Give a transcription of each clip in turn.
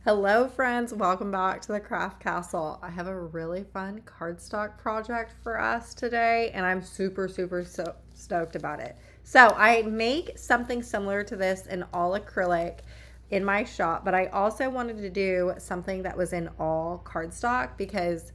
Hello friends, welcome back to the Craft Castle. I have a really fun cardstock project for us today and I'm super stoked about it. So I make something similar to this in all acrylic in my shop, but I also wanted to do something that was in all cardstock because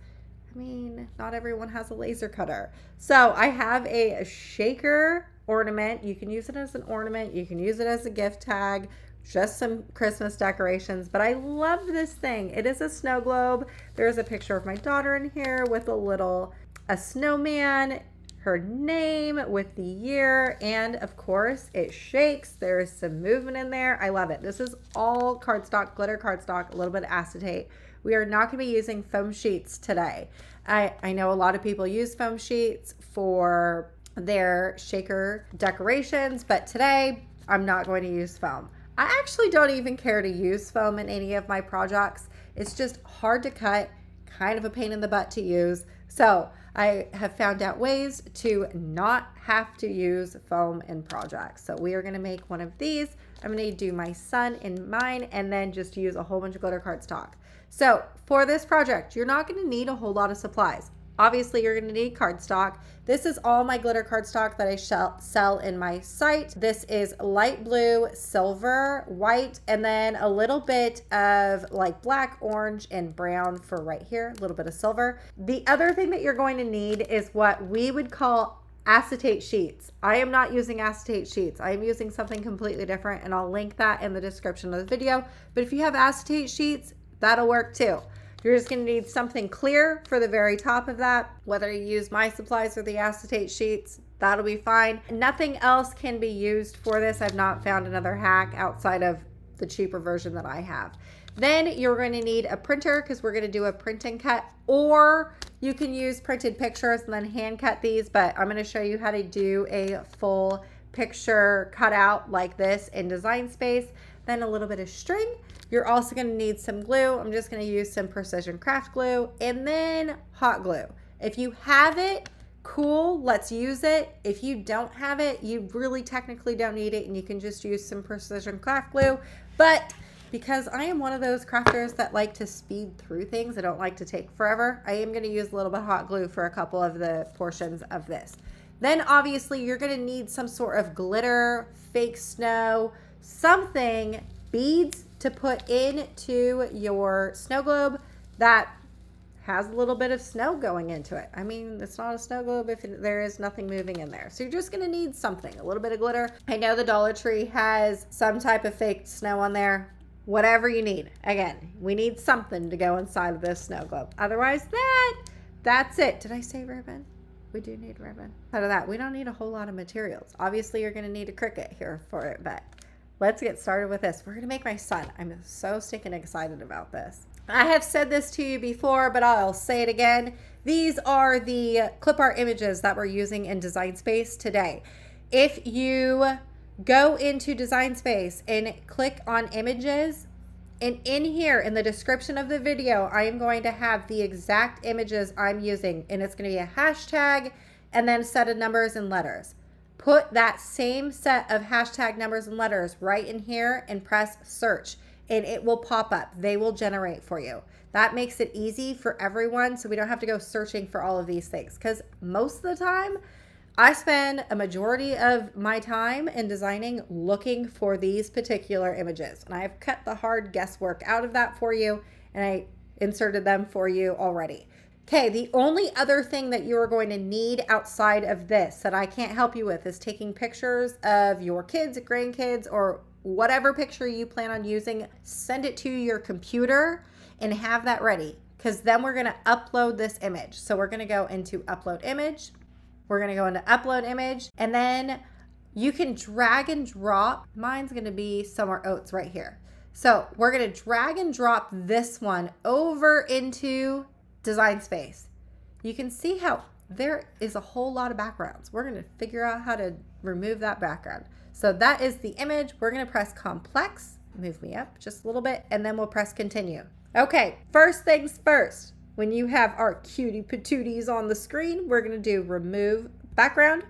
not everyone has a laser cutter. So I have a shaker ornament. You can use it as an ornament, you can use it as a gift tag, just some Christmas decorations, but I love this thing. It is a snow globe. There's a picture of my daughter in here with a snowman, her name with the year, and of course it shakes. There's some movement in there. I love it. This is all cardstock, glitter cardstock, a little bit of acetate. We are not going to be using foam sheets today. I know a lot of people use foam sheets for their shaker decorations, but today I'm not going to use foam. I actually don't even care to use foam in any of my projects. It's just hard to cut, kind of a pain in the butt to use. So I have found out ways to not have to use foam in projects. So we are going to make one of these. I'm going to do my son in mine and then just use a whole bunch of glitter cardstock. So for this project, you're not going to need a whole lot of supplies. Obviously, you're going to need cardstock. This is all my glitter cardstock that I sell in my site. This is light blue, silver, white, and then a little bit of like black, orange, and brown for right here, a little bit of silver. The other thing that you're going to need is what we would call acetate sheets. I am not using acetate sheets. I am using something completely different, and I'll link that in the description of the video. But if you have acetate sheets, that'll work too. You're just going to need something clear for the very top of that. Whether you use my supplies or the acetate sheets, that'll be fine. Nothing else can be used for this. I've not found another hack outside of the cheaper version that I have. Then you're going to need a printer because we're going to do a print and cut, or you can use printed pictures and then hand cut these, but I'm going to show you how to do a full picture cutout like this in Design Space. Then a little bit of string. You're also going to need some glue. I'm just going to use some precision craft glue and then hot glue. If you have it, cool, let's use it. If you don't have it, you really technically don't need it and you can just use some precision craft glue. But because I am one of those crafters that like to speed through things, I don't like to take forever, I am going to use a little bit of hot glue for a couple of the portions of this. Then obviously you're going to need some sort of glitter, fake snow, something, beads to put into your snow globe that has a little bit of snow going into it. It's not a snow globe if there is nothing moving in there. So you're just going to need something, a little bit of glitter. I know the Dollar Tree has some type of fake snow on there. Whatever you need. Again, we need something to go inside of this snow globe. Otherwise, that's it. Did I say ribbon? We do need ribbon. Out of that, we don't need a whole lot of materials. Obviously, you're going to need a Cricut here for it, but let's get started with this. We're going to make my son. I'm so stinking excited about this. I have said this to you before, but I'll say it again. These are the clip art images that we're using in Design Space today. If you go into Design Space and click on images, and in here in the description of the video, I am going to have the exact images I'm using, and it's going to be a hashtag and then a set of numbers and letters. Put that same set of hashtag numbers and letters right in here and press search and it will pop up. They will generate for you. That makes it easy for everyone so we don't have to go searching for all of these things, because most of the time I spend a majority of my time in designing looking for these particular images, and I've cut the hard guesswork out of that for you and I inserted them for you already. Okay, the only other thing that you are going to need outside of this that I can't help you with is taking pictures of your kids, grandkids, or whatever picture you plan on using. Send it to your computer and have that ready, because then we're going to upload this image. So we're going to go into upload image. We're going to go into upload image, and then you can drag and drop. Mine's going to be somewhere oats right here. So we're going to drag and drop this one over into Design Space. You can see how there is a whole lot of backgrounds. We're going to figure out how to remove that background. So that is the image. We're going to press complex, move me up just a little bit, and then we'll press continue. Okay, first things first. When you have our cutie patooties on the screen, we're going to do remove background.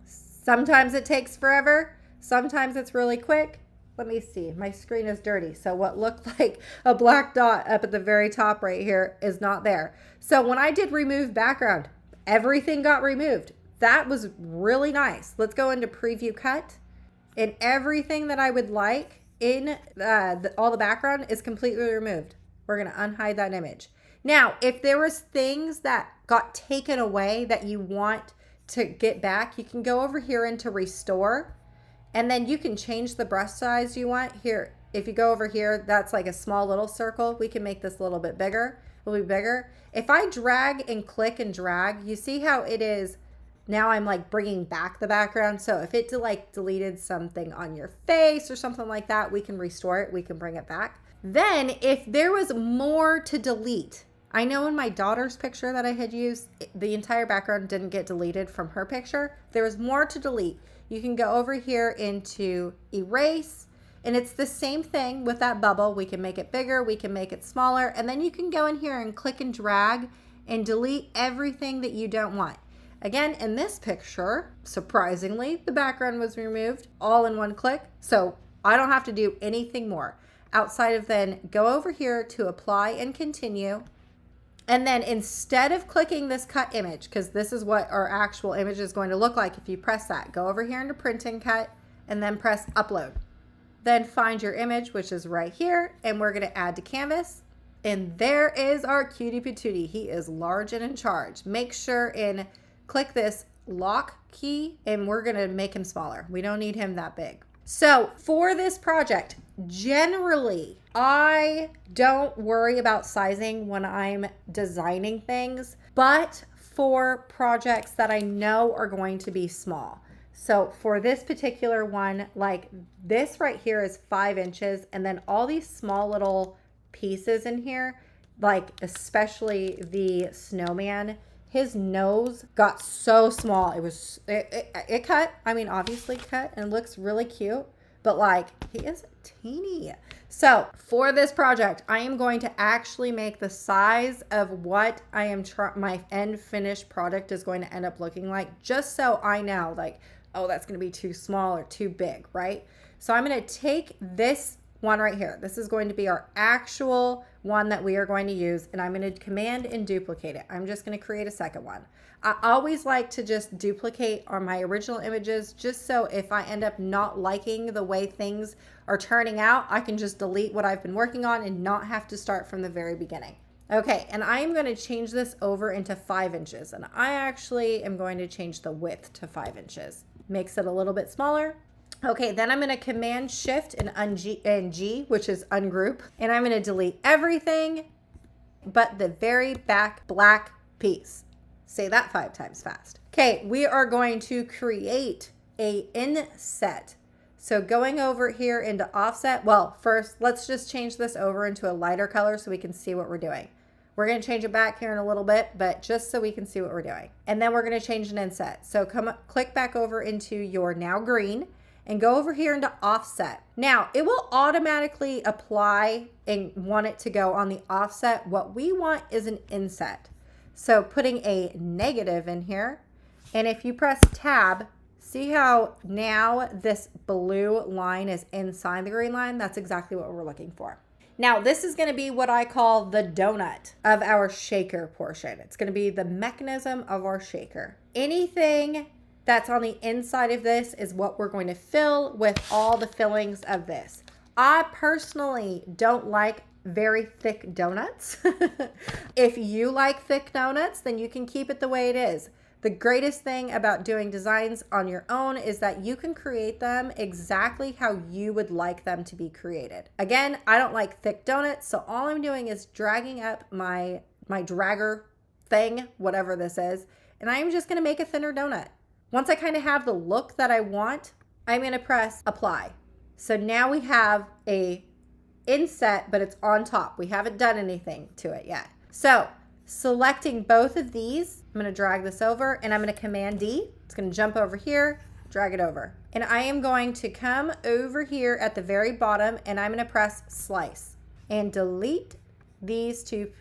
Sometimes it takes forever. Sometimes it's really quick. let me see. My screen is dirty. So what looked like a black dot up at the very top right here is not there. So when I did remove background, everything got removed. That was really nice. Let's go into preview cut, and everything that I would like in all the background is completely removed. We're going to unhide that image. Now, if there was things that got taken away that you want to get back, you can go over here into restore, and then you can change the brush size you want. Here, if you go over here, that's like a small little circle. We can make this a little bit bigger. It'll be bigger. If I drag and click and drag, you see how it is. Now I'm like bringing back the background. So if it like deleted something on your face or something like that, we can restore it. We can bring it back. Then if there was more to delete, I know in my daughter's picture that I had used, the entire background didn't get deleted from her picture. There was more to delete. You can go over here into erase, and it's the same thing with that bubble. We can make it bigger, we can make it smaller, and then you can go in here and click and drag and delete everything that you don't want. Again, in this picture, surprisingly, the background was removed all in one click. So I don't have to do anything more outside of then go over here to apply and continue. And then instead of clicking this cut image, because this is what our actual image is going to look like if you press that, go over here into print and cut and then press upload. Then find your image, which is right here, and we're going to add to canvas. And there is our cutie patootie. He is large and in charge. Make sure and click this lock key, and we're going to make him smaller. We don't need him that big. So for this project, generally, I don't worry about sizing when I'm designing things, but for projects that I know are going to be small. So for this particular one, like this right here is 5 inches, and then all these small little pieces in here, like especially the snowman, his nose got so small. It cut. I mean, obviously cut and looks really cute, but like he is teeny. So for this project, I am going to actually make the size of what I am my end finished product is going to end up looking like, just so I know like, oh, that's going to be too small or too big, right? So I'm going to take this one right here. This is going to be our actual one that we are going to use, and I'm going to command and duplicate it. I'm just going to create a second one. I always like to just duplicate on my original images, just so if I end up not liking the way things are turning out, I can just delete what I've been working on and not have to start from the very beginning. Okay, and I am going to change this over into 5 inches, and I actually am going to change the width to 5 inches. Makes it a little bit smaller. Okay, then I'm going to command shift and G, which is ungroup, and I'm going to delete everything but the very back black piece. Say that 5 times fast. Okay, we are going to create a inset. So going over here into offset, well, first let's just change this over into a lighter color so we can see what we're doing. We're going to change it back here in a little bit, but just so we can see what we're doing. And then we're going to change an inset. So click back over into your now green and go over here into offset. Now it will automatically apply and want it to go on the offset. What we want is an inset. So putting a negative in here, and if you press tab, see how now this blue line is inside the green line? That's exactly what we're looking for. Now this is going to be what I call the donut of our shaker portion. It's going to be the mechanism of our shaker. Anything that's on the inside of this is what we're going to fill with all the fillings of this. I personally don't like very thick donuts. If you like thick donuts, then you can keep it the way it is. The greatest thing about doing designs on your own is that you can create them exactly how you would like them to be created. Again, I don't like thick donuts, so all I'm doing is dragging up my dragger thing, whatever this is, and I'm just gonna make a thinner donut. Once I kind of have the look that I want, I'm gonna press apply. So now we have a inset, but it's on top. We haven't done anything to it yet. So selecting both of these, I'm going to drag this over, and I'm going to command D. It's going to jump over here, drag it over. And I am going to come over here at the very bottom, and I'm going to press slice and delete these 2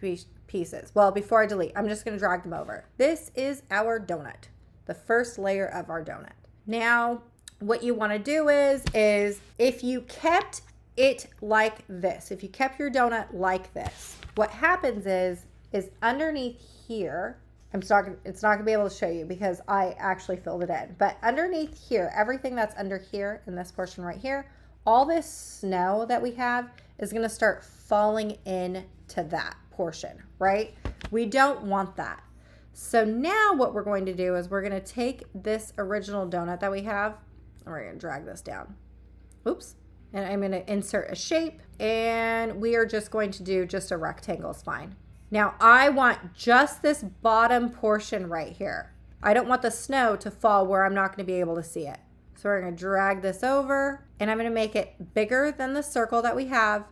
pieces. Well, before I delete, I'm just going to drag them over. This is our donut, the first layer of our donut. Now what you want to do is if you kept it like this, if you kept your donut like this, what happens is underneath here, it's not gonna be able to show you because I actually filled it in, but underneath here, everything that's under here in this portion right here, all this snow that we have is gonna start falling into that portion, right? We don't want that. So now what we're going to do is we're gonna take this original donut that we have, and we're gonna drag this down. Oops. And I'm gonna insert a shape, and we are just going to do just a rectangle is fine. Now I want just this bottom portion right here. I don't want the snow to fall where I'm not gonna be able to see it. So we're gonna drag this over, and I'm gonna make it bigger than the circle that we have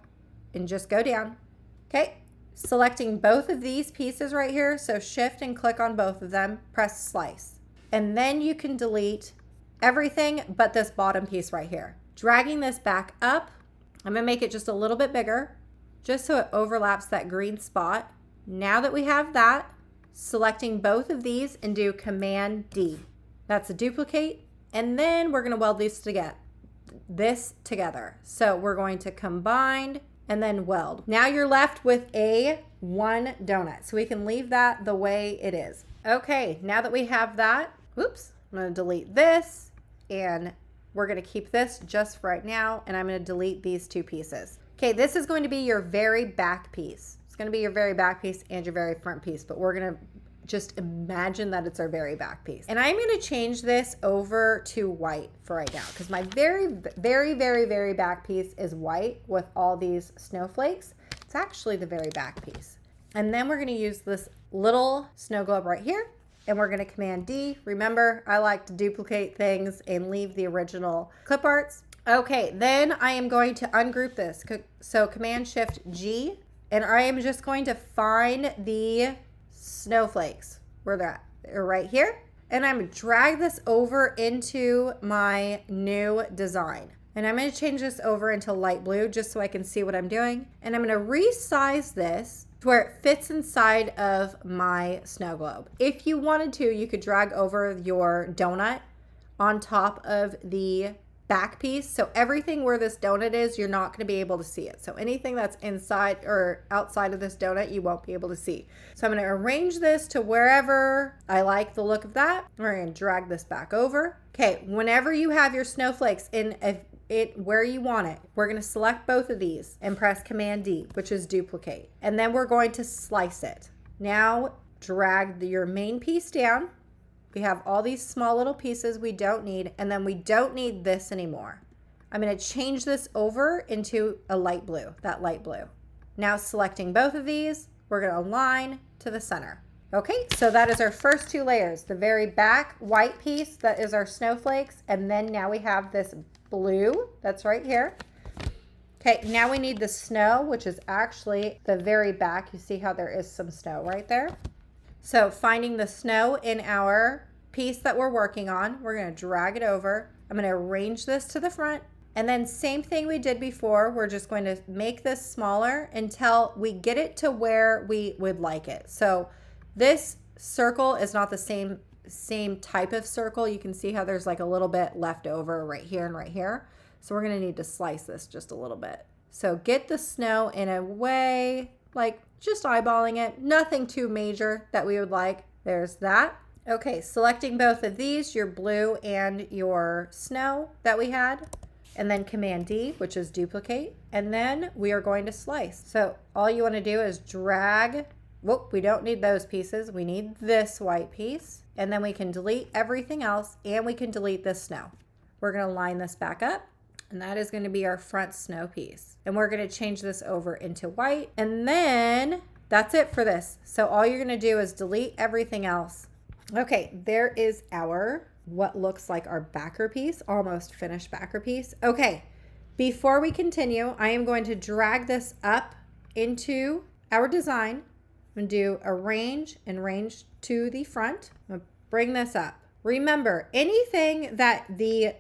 and just go down. Okay, selecting both of these pieces right here. So shift and click on both of them, press slice. And then you can delete everything but this bottom piece right here. Dragging this back up, I'm gonna make it just a little bit bigger, just so it overlaps that green spot. Now that we have that, selecting both of these and do Command D. That's a duplicate. And then we're gonna weld these together. So we're going to combine and then weld. Now you're left with a one donut. So we can leave that the way it is. Okay, now that we have that, oops, I'm gonna delete this, and we're gonna keep this just for right now, and I'm gonna delete these two pieces. Okay, this is going to be your very back piece. It's gonna be your very back piece and your very front piece, but we're gonna just imagine that it's our very back piece. And I'm gonna change this over to white for right now, because my very back piece is white with all these snowflakes. It's actually the very back piece. And then we're gonna use this little snow globe right here, and we're gonna Command D. Remember, I like to duplicate things and leave the original clip arts. Okay, then I am going to ungroup this. So Command Shift G, and I am just going to find the snowflakes where they're at. They're right here. And I'm gonna drag this over into my new design. And I'm gonna change this over into light blue just so I can see what I'm doing. And I'm gonna resize this to where it fits inside of my snow globe. If you wanted to, you could drag over your donut on top of the back piece. So everything where this donut is, you're not going to be able to see it. So anything that's inside or outside of this donut, you won't be able to see. So I'm going to arrange this to wherever I like the look of that. We're going to drag this back over. Okay, whenever you have your snowflakes in it where you want it, we're going to select both of these and press Command D, which is duplicate. And then we're going to slice it. Now drag your main piece down. We have all these small little pieces we don't need, and then we don't need this anymore. I'm going to change this over into a light blue, that light blue. Now selecting both of these, we're going to align to the center. Okay, so that is our first two layers. The very back white piece, that is our snowflakes, and then now we have this blue that's right here. Okay, now we need the snow, which is actually the very back. You see how there is some snow right there? So finding the snow in our piece that we're working on, we're going to drag it over. I'm going to arrange this to the front, and then same thing we did before. We're just going to make this smaller until we get it to where we would like it. So this circle is not the same type of circle. You can see how there's like a little bit left over right here and right here. So we're going to need to slice this just a little bit. So get the snow in a way like just eyeballing it, nothing too major that we would like. There's that. Okay, selecting both of these, your blue and your snow that we had, and then Command D, which is duplicate, and then we are going to slice. So all you want to do is drag, whoop, we don't need those pieces, we need this white piece, and then we can delete everything else, and we can delete this snow. We're going to line this back up, and that is going to be our front snow piece. And we're going to change this over into white, and then that's it for this. So all you're going to do is delete everything else. Okay, there is our, what looks like our backer piece, almost finished backer piece. Okay, before we continue, I am going to drag this up into our design. I'm going to do arrange and range to the front. I'm going to bring this up. Remember, anything that the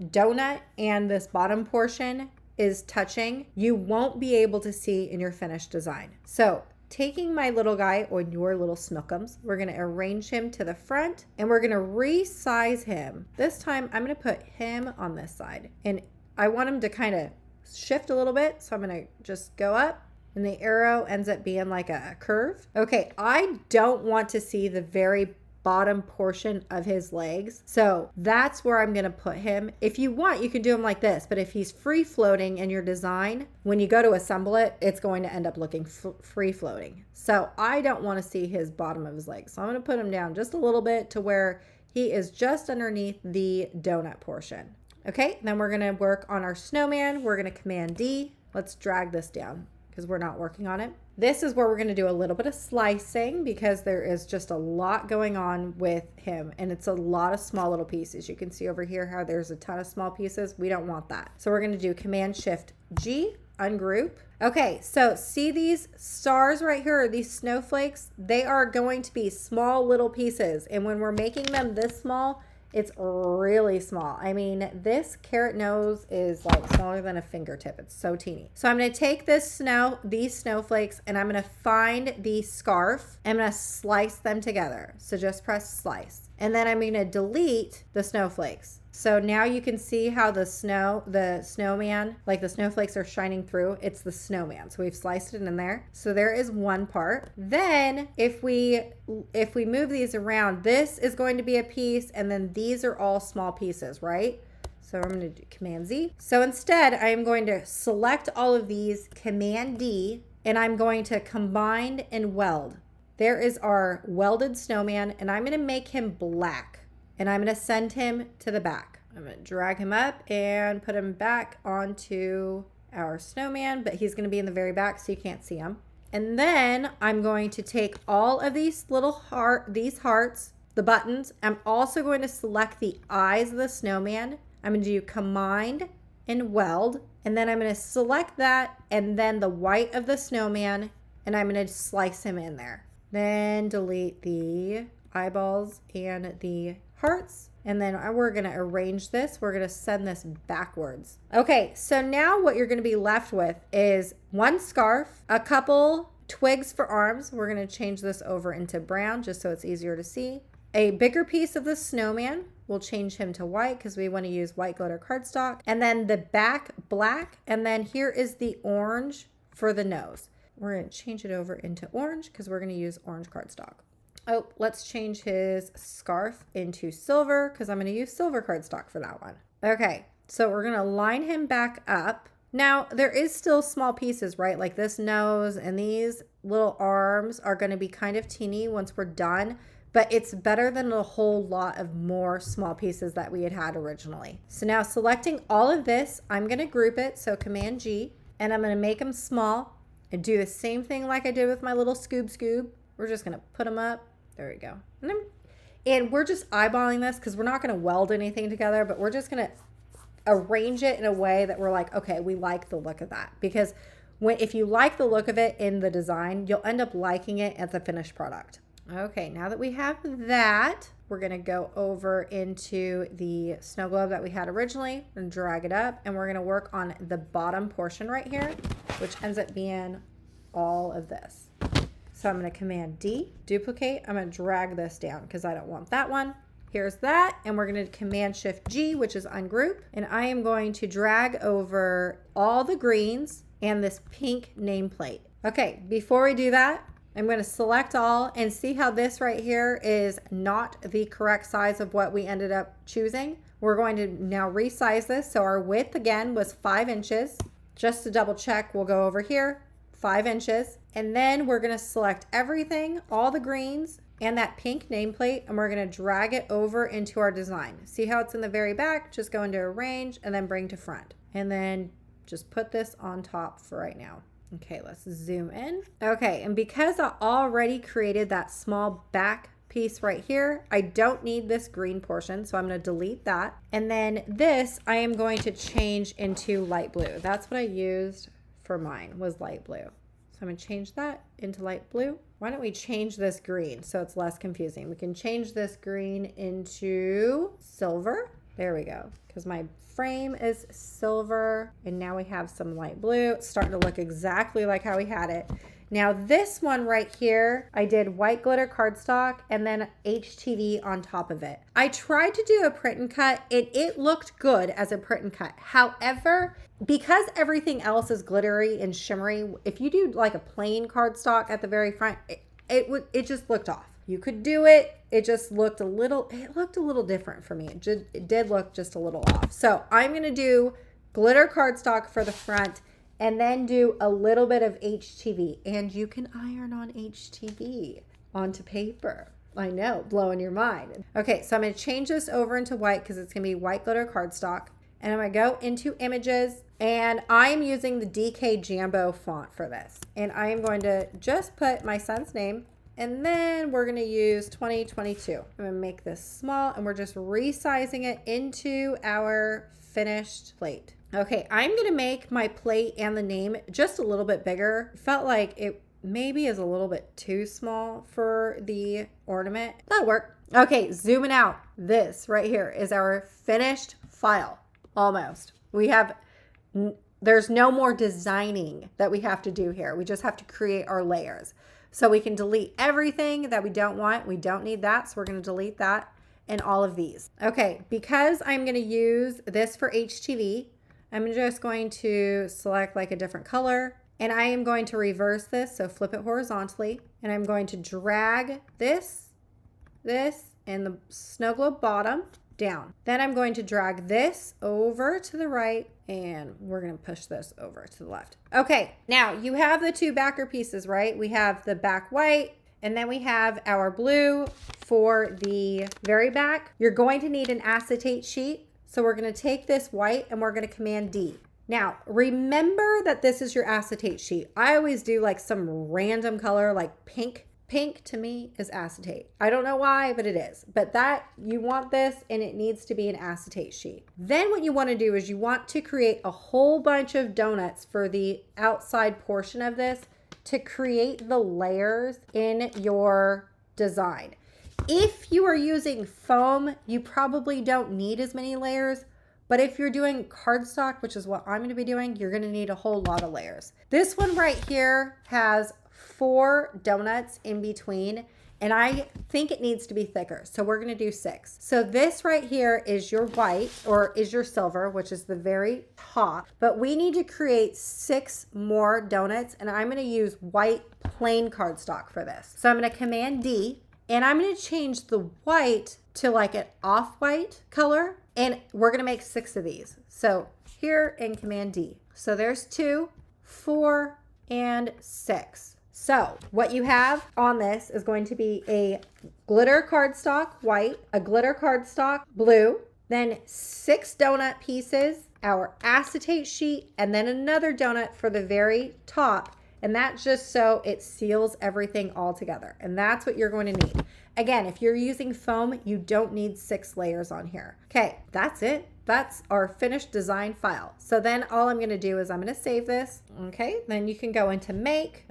donut and this bottom portion is touching, you won't be able to see in your finished design. So taking my little guy, or your little snookums, we're going to arrange him to the front, and we're going to resize him. This time I'm going to put him on this side, and I want him to kind of shift a little bit. So I'm going to just go up, and the arrow ends up being like a curve. Okay, I don't want to see the very bottom portion of his legs. So that's where I'm going to put him. If you want, you can do him like this, but if he's free floating in your design, when you go to assemble it, it's going to end up looking free floating. So I don't want to see his bottom of his legs. So I'm going to put him down just a little bit to where he is just underneath the donut portion. Okay, then we're going to work on our snowman. We're going to Command D. Let's drag this down because we're not working on it. This is where we're going to do a little bit of slicing because there is just a lot going on with him, and it's a lot of small little pieces. You can see over here how there's a ton of small pieces. We don't want that. So we're going to do Command Shift G, ungroup. Okay, so see these stars right here, or these snowflakes? They are going to be small little pieces, and when we're making them this small, it's really small. I mean, this carrot nose is like smaller than a fingertip. It's so teeny. So I'm going to take these snowflakes, and I'm going to find the scarf. I'm going to slice them together. So just press slice. And then I'm going to delete the snowflakes. So now you can see how the snowman, like the snowflakes are shining through. It's the snowman. So we've sliced it in there. So there is one part. Then if we move these around, this is going to be a piece, and then these are all small pieces, right? So I'm going to do Command Z. So instead, I am going to select all of these, Command D, and I'm going to combine and weld. There is our welded snowman, and I'm going to make him black. And I'm going to send him to the back. I'm going to drag him up and put him back onto our snowman, but he's going to be in the very back so you can't see him. And then I'm going to take all of these little hearts, the buttons. I'm also going to select the eyes of the snowman. I'm going to do Combine and Weld. And then I'm going to select that and then the white of the snowman, and I'm going to slice him in there. Then delete the eyeballs and the hearts, and then we're going to arrange this. We're going to send this backwards. Okay, so now what you're going to be left with is one scarf, a couple twigs for arms. We're going to change this over into brown just so it's easier to see. A bigger piece of the snowman. We'll change him to white because we want to use white glitter cardstock. And then the back black, and then here is the orange for the nose. We're going to change it over into orange because we're going to use orange cardstock. Oh, let's change his scarf into silver because I'm going to use silver cardstock for that one. Okay, so we're going to line him back up. Now, there is still small pieces, right? Like this nose and these little arms are going to be kind of teeny once we're done, but it's better than a whole lot of more small pieces that we had originally. So now selecting all of this, I'm going to group it. So Command G, and I'm going to make them small and do the same thing like I did with my little Scoob. We're just going to put them up. There we go. And we're just eyeballing this because we're not going to weld anything together, but we're just going to arrange it in a way that we're like, okay, we like the look of that. Because if you like the look of it in the design, you'll end up liking it as a finished product. Okay, now that we have that, we're going to go over into the snow globe that we had originally and drag it up. And we're going to work on the bottom portion right here, which ends up being all of this. So I'm going to Command D, duplicate. I'm going to drag this down because I don't want that one. Here's that. And we're going to Command Shift G, which is ungroup. And I am going to drag over all the greens and this pink nameplate. Okay, before we do that, I'm going to select all and see how this right here is not the correct size of what we ended up choosing. We're going to now resize this. So our width again was 5 inches. Just to double check, we'll go over here. 5 inches, and then we're going to select everything, all the greens and that pink nameplate, and we're going to drag it over into our design. See how it's in the very back? Just go into arrange and then bring to front, and then just put this on top for right now. Okay, let's zoom in. Okay, and because I already created that small back piece right here, I don't need this green portion, so I'm going to delete that. And then this I am going to change into light blue. That's what I used for mine, was light blue. So I'm going to change that into light blue. Why don't we change this green so it's less confusing? We can change this green into silver. There we go. Because my frame is silver and now we have some light blue. It's starting to look exactly like how we had it. Now this one right here, I did white glitter cardstock and then HTV on top of it. I tried to do a print and cut and it looked good as a print and cut. However, because everything else is glittery and shimmery, if you do like a plain cardstock at the very front, it just looked off. You could do it. It just looked a little different for me. It did look just a little off. So I'm going to do glitter cardstock for the front and then do a little bit of HTV. And you can iron on HTV onto paper. I know, blowing your mind. Okay, so I'm going to change this over into white because it's going to be white glitter cardstock. And I'm going to go into images and I am using the DK Jambo font for this. And I am going to just put my son's name and then we're going to use 2022. I'm going to make this small and we're just resizing it into our finished plate. Okay, I'm going to make my plate and the name just a little bit bigger. Felt like it maybe is a little bit too small for the ornament. That'll work. Okay, zooming out. This right here is our finished file. Almost. There's no more designing that we have to do here. We just have to create our layers. So we can delete everything that we don't want. We don't need that. So we're going to delete that and all of these. Okay, because I'm going to use this for HTV, I'm just going to select like a different color and I am going to reverse this. So flip it horizontally and I'm going to drag this, and the snow globe bottom down. Then I'm going to drag this over to the right and we're going to push this over to the left. Okay, now you have the two backer pieces, right? We have the back white and then we have our blue for the very back. You're going to need an acetate sheet. So we're going to take this white and we're going to Command D. Now, remember that this is your acetate sheet. I always do like some random color like pink. Pink to me is acetate. I don't know why, but it is. But that you want this and it needs to be an acetate sheet. Then what you want to do is you want to create a whole bunch of donuts for the outside portion of this to create the layers in your design. If you are using foam, you probably don't need as many layers. But if you're doing cardstock, which is what I'm going to be doing, you're going to need a whole lot of layers. This one right here has 4 donuts in between and I think it needs to be thicker. So we're going to do 6. So this right here is your white or is your silver, which is the very top, but we need to create 6 more donuts and I'm going to use white plain cardstock for this. So I'm going to Command D and I'm going to change the white to like an off-white color and we're going to make 6 of these. So here in Command D. So there's 2, 4, and 6. So what you have on this is going to be a glitter cardstock white, a glitter cardstock blue, then 6 donut pieces, our acetate sheet, and then another donut for the very top. And that's just so it seals everything all together. And that's what you're going to need. Again, if you're using foam, you don't need 6 layers on here. Okay, that's it. That's our finished design file. So then all I'm going to do is I'm going to save this. Okay, then you can go into make.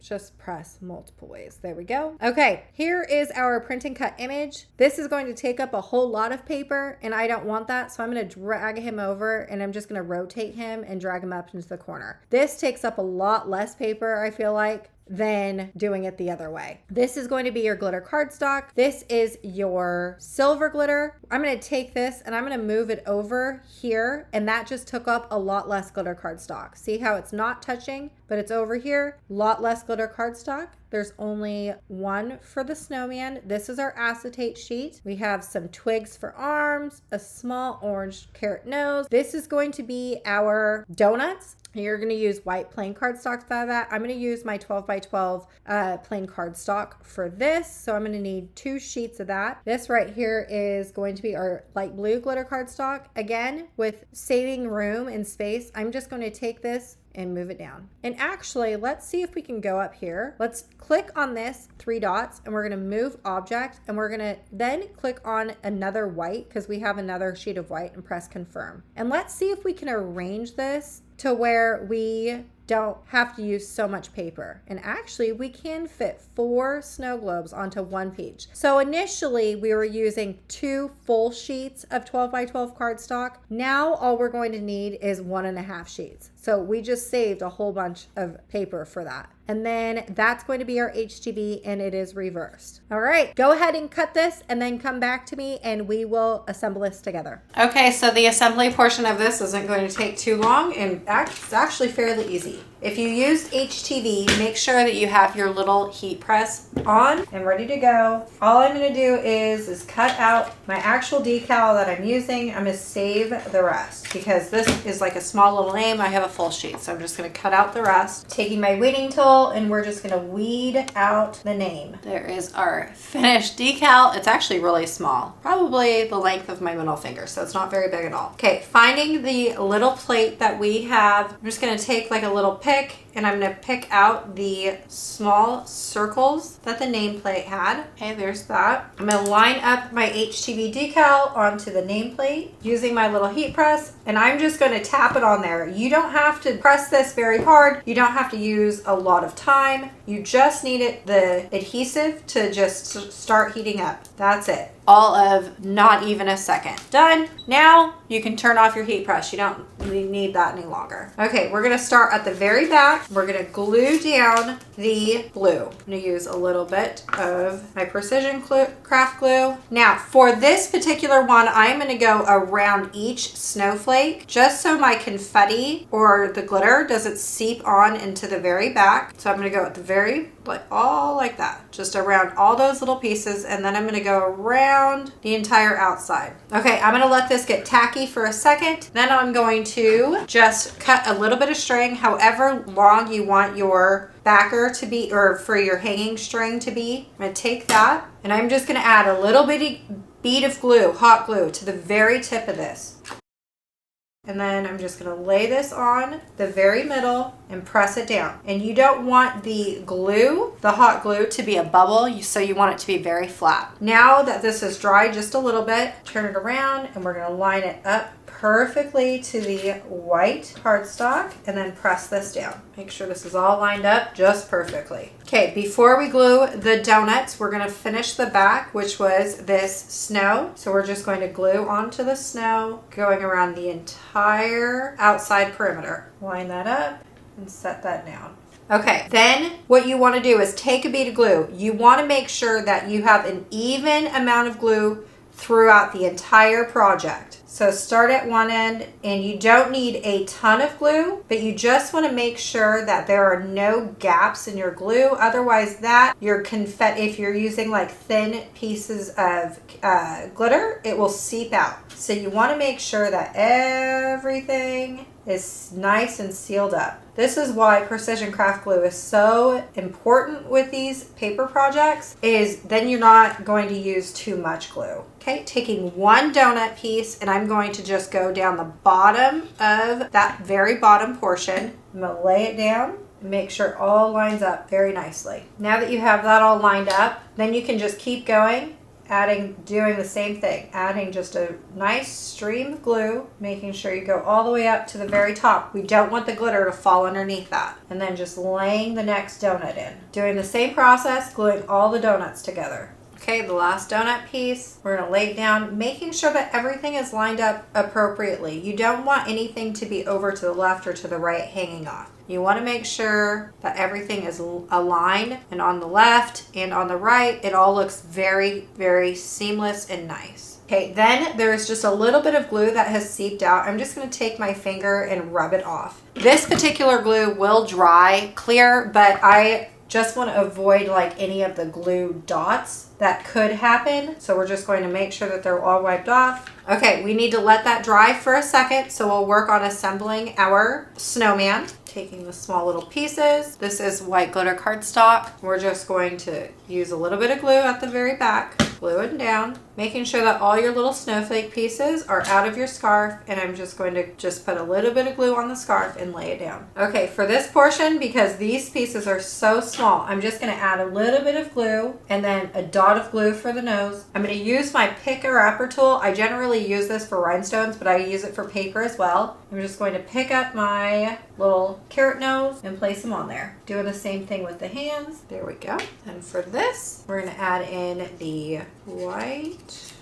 Just press multiple ways. There we go. Okay, here is our print and cut image. This is going to take up a whole lot of paper and I don't want that. So I'm going to drag him over and I'm just going to rotate him and drag him up into the corner. This takes up a lot less paper, I feel like, than doing it the other way. This is going to be your glitter cardstock. This is your silver glitter. I'm going to take this and I'm going to move it over here and that just took up a lot less glitter cardstock. See how it's not touching, but it's over here. A lot less glitter cardstock. There's only 1 for the snowman. This is our acetate sheet. We have some twigs for arms, a small orange carrot nose. This is going to be our donuts. You're going to use white plain cardstock for that. I'm going to use my 12 by 12 plain cardstock for this. So I'm going to need 2 sheets of that. This right here is going to be our light blue glitter cardstock. Again, with saving room and space, I'm just going to take this and move it down. And actually, let's see if we can go up here. Let's click on this 3 dots and we're going to move object and we're going to then click on another white because we have another sheet of white and press confirm. And let's see if we can arrange this to where we don't have to use so much paper. And actually we can fit 4 snow globes onto 1 page. So initially we were using 2 full sheets of 12 by 12 cardstock. Now all we're going to need is 1.5 sheets. So we just saved a whole bunch of paper for that. And then that's going to be our HTV, and it is reversed. All right, go ahead and cut this and then come back to me and we will assemble this together. Okay, so the assembly portion of this isn't going to take too long, and it's actually fairly easy. If you used HTV, make sure that you have your little heat press on and ready to go. All I'm gonna do is cut out my actual decal that I'm using. I'm gonna save the rest because this is like a small little name. I have a full sheet, so I'm just gonna cut out the rest. Taking my weeding tool, and we're just gonna weed out the name. There is our finished decal. It's actually really small, probably the length of my middle finger, so it's not very big at all. Okay, finding the little plate that we have, I'm just gonna take like a little pick, and I'm gonna pick out the small circles that the nameplate had. Okay, there's that. I'm gonna line up my HTV decal onto the nameplate using my little heat press, and I'm just gonna tap it on there. You don't have to press this very hard. You don't have to use a lot of time. You just need the adhesive to just start heating up. That's it. All of not even a second. Done. Now you can turn off your heat press. You don't need that any longer. Okay, we're gonna start at the very back. We're gonna glue down the glue. I'm gonna use a little bit of my precision craft glue. Now for this particular one, I'm gonna go around each snowflake just so my confetti or the glitter doesn't seep on into the very back. So I'm gonna go at the very, all like that, just around all those little pieces, and then I'm gonna go around the entire outside. Okay, I'm gonna let this get tacky for a second. Then I'm going to just cut a little bit of string, however long you want your backer to be, or for your hanging string to be. I'm gonna take that, and I'm just gonna add a little bitty bead of glue, hot glue, to the very tip of this. And then I'm just gonna lay this on the very middle and press it down. And you don't want the glue, the hot glue, to be a bubble, so you want it to be very flat. Now that this is dry just a little bit, turn it around, and we're gonna line it up perfectly to the white cardstock, and then press this down. Make sure this is all lined up just perfectly. Okay, before we glue the donuts, we're gonna finish the back, which was this snow. So we're just going to glue onto the snow, going around the entire outside perimeter. Line that up and set that down. Okay, then what you want to do is take a bead of glue. You want to make sure that you have an even amount of glue throughout the entire project. So start at one end, and you don't need a ton of glue, but you just want to make sure that there are no gaps in your glue. Otherwise your confetti, if you're using like thin pieces of glitter, it will seep out. So you want to make sure that everything is nice and sealed up. This is why precision craft glue is so important with these paper projects, is then you're not going to use too much glue. Okay, taking one donut piece, and I'm going to just go down the bottom of that very bottom portion. I'm gonna lay it down and make sure it all lines up very nicely. Now that you have that all lined up, then you can just keep going, doing the same thing, adding just a nice stream of glue, making sure you go all the way up to the very top. We don't want the glitter to fall underneath that. And then just laying the next donut in. Doing the same process, gluing all the donuts together. Okay, the last donut piece, we're gonna lay it down, making sure that everything is lined up appropriately. You don't want anything to be over to the left or to the right hanging off. You want to make sure that everything is aligned, and on the left and on the right, it all looks very, very seamless and nice. Okay, then there's just a little bit of glue that has seeped out. I'm just going to take my finger and rub it off. This particular glue will dry clear, but I just want to avoid like any of the glue dots that could happen. So we're just going to make sure that they're all wiped off. Okay, we need to let that dry for a second, so we'll work on assembling our snowman. Taking the small little pieces. This is white glitter cardstock. We're just going to use a little bit of glue at the very back, glue it down, making sure that all your little snowflake pieces are out of your scarf, and I'm just going to put a little bit of glue on the scarf and lay it down. Okay, for this portion, because these pieces are so small, I'm just going to add a little bit of glue and then a dot of glue for the nose. I'm going to use my pick and wrapper tool. I generally use this for rhinestones, but I use it for paper as well. I'm just going to pick up my little carrot nose and place them on there. Doing the same thing with the hands. There we go. And for this, we're going to add in the white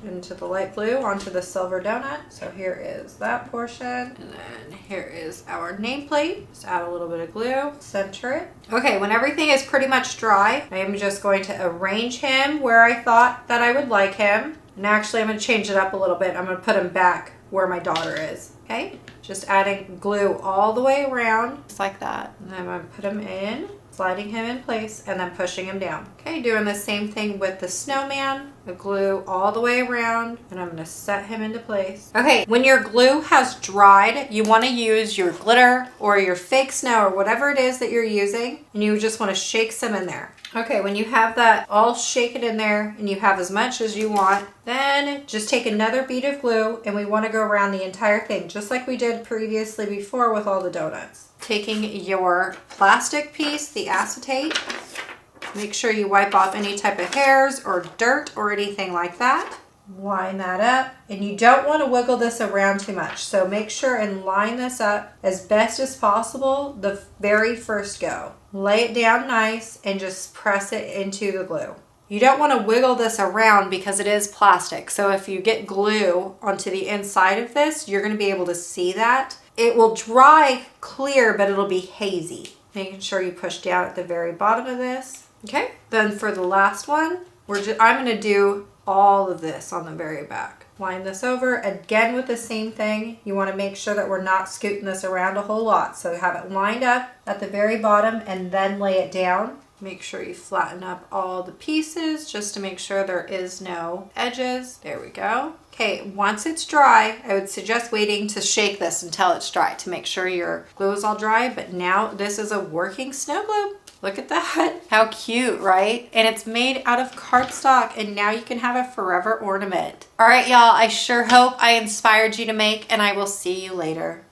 into the light blue onto the silver donut. So here is that portion. And then here is our nameplate. Just add a little bit of glue, center it. Okay, when everything is pretty much dry, I am just going to arrange him where I thought that I would like him. And actually I'm going to change it up a little bit. I'm going to put him back where my daughter is. Okay, just adding glue all the way around, just like that. And then I'm going to put him in, sliding him in place, and then pushing him down. Okay, doing the same thing with the snowman. The glue all the way around, and I'm going to set him into place. Okay, when your glue has dried, you want to use your glitter or your fake snow or whatever it is that you're using, and you just want to shake some in there. Okay, when you have that all shaken in there and you have as much as you want, then just take another bead of glue and we want to go around the entire thing, just like we did previously before with all the donuts. Taking your plastic piece, the acetate, make sure you wipe off any type of hairs or dirt or anything like that. Line that up, and you don't want to wiggle this around too much, so make sure and line this up as best as possible the very first go. Lay it down nice and just press it into the glue. You don't want to wiggle this around because it is plastic, so if you get glue onto the inside of this, you're going to be able to see that. It will dry clear, but it'll be hazy. Making sure you push down at the very bottom of this. Okay, then for the last one, I'm going to do all of this on the very back. Line this over again with the same thing. You want to make sure that we're not scooting this around a whole lot. So have it lined up at the very bottom and then lay it down. Make sure you flatten up all the pieces just to make sure there is no edges. There we go. Okay, once it's dry, I would suggest waiting to shake this until it's dry to make sure your glue is all dry. But now this is a working snow globe. Look at that. How cute, right? And it's made out of cardstock, and now you can have a forever ornament. All right, y'all, I sure hope I inspired you to make, and I will see you later.